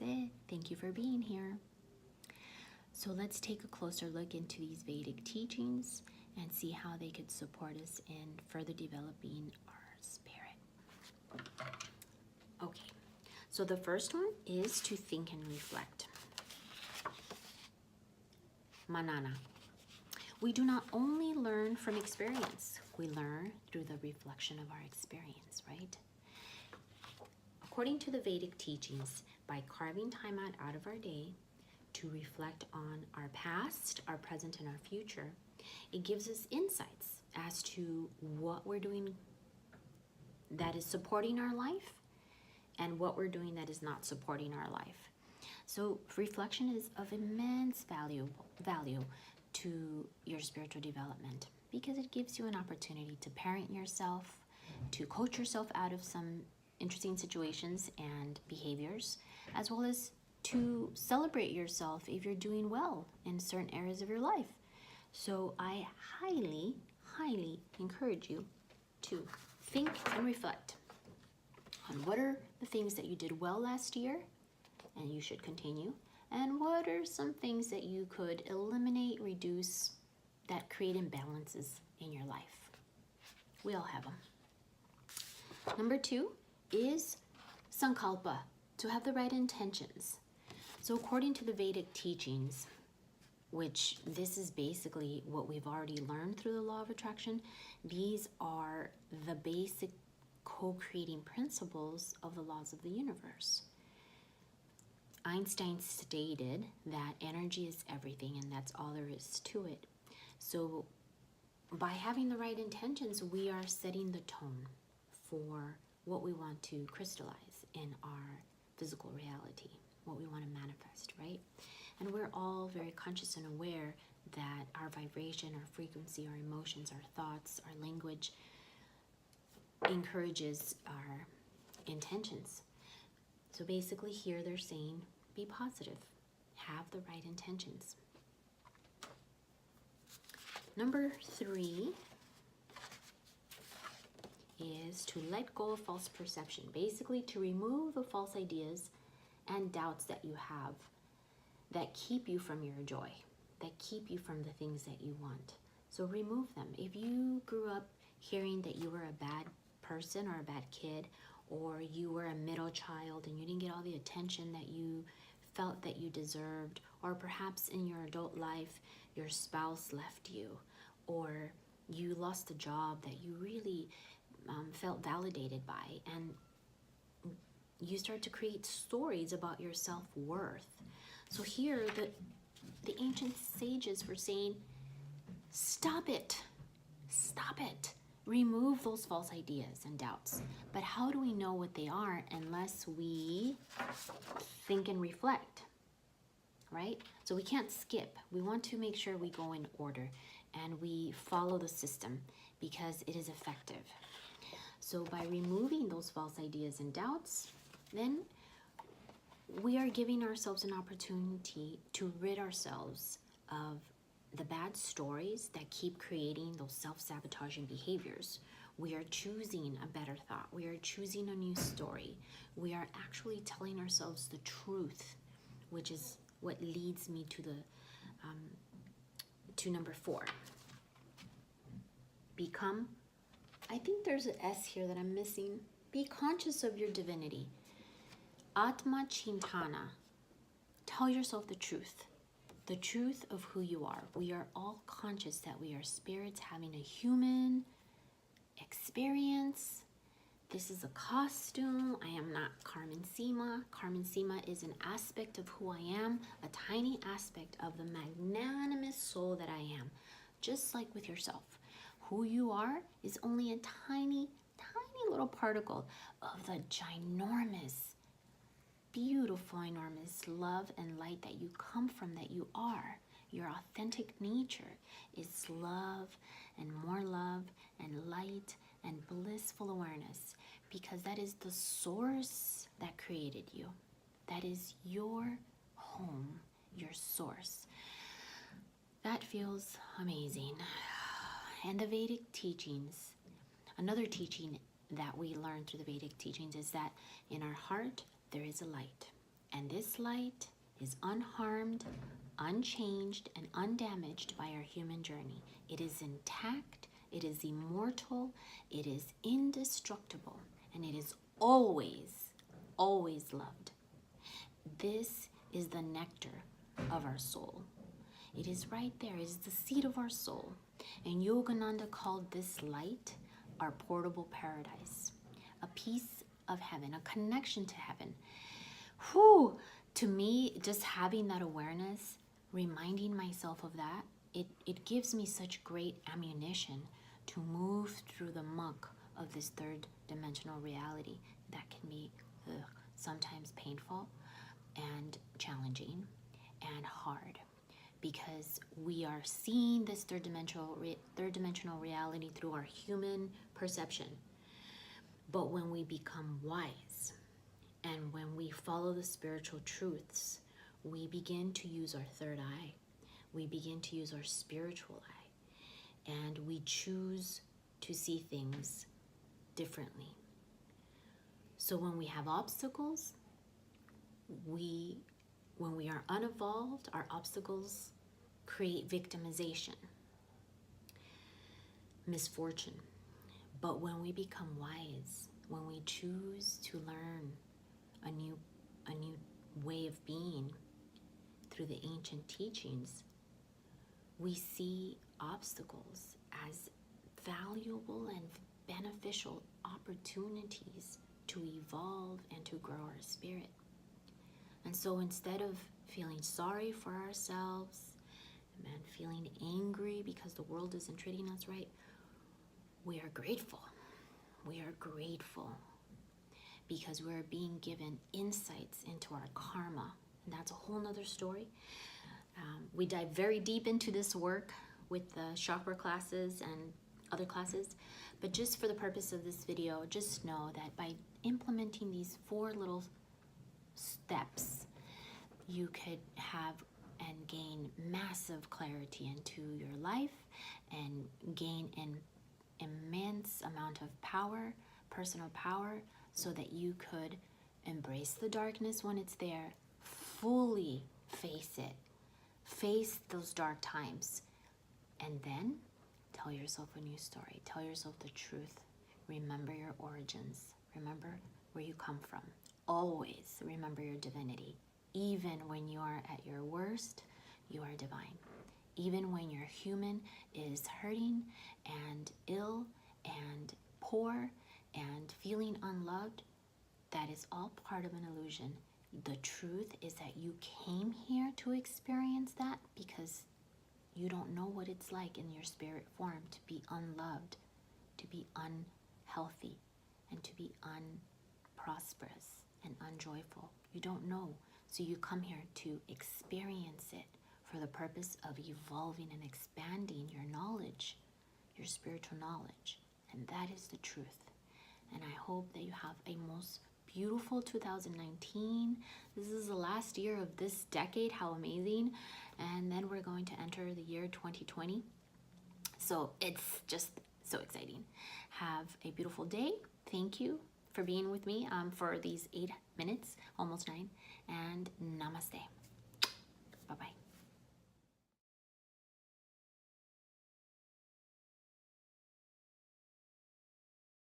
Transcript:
Namaste. Thank you for being here. So let's take a closer look into these Vedic teachings and see how they could support us in further developing our spirit. Okay, so the first one is to think and reflect. Manana. We do not only learn from experience, we learn through the reflection of our experience, right? According to the Vedic teachings, by carving time out of our day to reflect on our past, our present, and our future, it gives us insights as to what we're doing that is supporting our life and what we're doing that is not supporting our life. So reflection is of immense value to your spiritual development because it gives you an opportunity to parent yourself, to coach yourself out of some interesting situations and behaviors, as well as to celebrate yourself if you're doing well in certain areas of your life. So I highly encourage you to think and reflect on what are the things that you did well last year and you should continue, and what are some things that you could eliminate, reduce, that create imbalances in your life. We all have them. Number 2 is sankalpa, to have the right intentions. So according to the Vedic teachings, which this is basically what we've already learned through the law of attraction, these are the basic co-creating principles of the laws of the universe. Einstein stated that energy is everything, and that's all there is to it. So by having the right intentions, we are setting the tone for what we want to crystallize in our physical reality, what we want to manifest, right? And we're all very conscious and aware that our vibration, our frequency, our emotions, our thoughts, our language encourages our intentions. So basically here they're saying, be positive, have the right intentions. Number 3 is to let go of false perception. Basically to remove the false ideas and doubts that you have that keep you from your joy, that keep you from the things that you want. So remove them. If you grew up hearing that you were a bad person or a bad kid, or you were a middle child and you didn't get all the attention that you felt that you deserved, or perhaps in your adult life your spouse left you, or you lost a job that you really felt validated by, and you start to create stories about your self-worth. So here the ancient sages were saying, stop it, remove those false ideas and doubts. But how do we know what they are unless we think and reflect, right? So we can't skip. We want to make sure we go in order and we follow the system because it is effective. So by removing those false ideas and doubts, then we are giving ourselves an opportunity to rid ourselves of the bad stories that keep creating those self-sabotaging behaviors. We are choosing a better thought. We are choosing a new story. We are actually telling ourselves the truth, which is what leads me to the to number 4. Become, I think there's an S here that I'm missing. Be conscious of your divinity. Atma Chintana. Tell yourself the truth of who you are. We are all conscious that we are spirits having a human experience. This is a costume. I am not Carmen Sima. Carmen Sima is an aspect of who I am, a tiny aspect of the magnanimous soul that I am. Just like with yourself, who you are is only a tiny little particle of the ginormous, beautiful, enormous love and light that you come from, that you are. Your authentic nature is love and more love and light and blissful awareness, because that is the source that created you. That is your home, your source. That feels amazing. And the Vedic teachings, another teaching that we learn through the Vedic teachings is that in our heart there is a light. And this light is unharmed, unchanged, and undamaged by our human journey. It is intact, it is immortal, it is indestructible, and it is always, always loved. This is the nectar of our soul. It is right there. It is the seed of our soul. And Yogananda called this light our portable paradise, a piece of heaven, a connection to heaven. Whew! To me, just having that awareness, reminding myself of that, it gives me such great ammunition to move through the muck of this third dimensional reality that can be sometimes painful and challenging and hard, because we are seeing this third dimensional reality through our human perception. But when we become wise and when we follow the spiritual truths, we begin to use our third eye. We begin to use our spiritual eye, and we choose to see things differently. So when we have obstacles, when we are unevolved, our obstacles create victimization, misfortune. But when we become wise, when we choose to learn a new way of being through the ancient teachings, we see obstacles as valuable and beneficial opportunities to evolve and to grow our spirit. And so instead of feeling sorry for ourselves and feeling angry because the world isn't treating us right, we are grateful. We are grateful because we're being given insights into our karma. And that's a whole nother story. We dive very deep into this work with the chakra classes and other classes. But just for the purpose of this video, just know that by implementing these 4 little steps, you could have and gain massive clarity into your life and gain an immense amount of power, personal power, so that you could embrace the darkness when it's there, fully face it, face those dark times, and then tell yourself a new story. Tell yourself the truth. Remember your origins. Remember where you come from. Always remember your divinity. Even when you are at your worst, you are divine. Even when your human is hurting and ill and poor and feeling unloved, that is all part of an illusion. The truth is that you came here to experience that because you don't know what it's like in your spirit form to be unloved, to be unhealthy, and to be unprosperous and unjoyful. You don't know. So you come here to experience it for the purpose of evolving and expanding your knowledge, your spiritual knowledge. And that is the truth. And I hope that you have a most beautiful 2019. This is the last year of this decade. How amazing. And then we're going to enter the year 2020. So it's just so exciting. Have a beautiful day. Thank you for being with me for these 8 minutes, almost 9. And namaste. Bye-bye.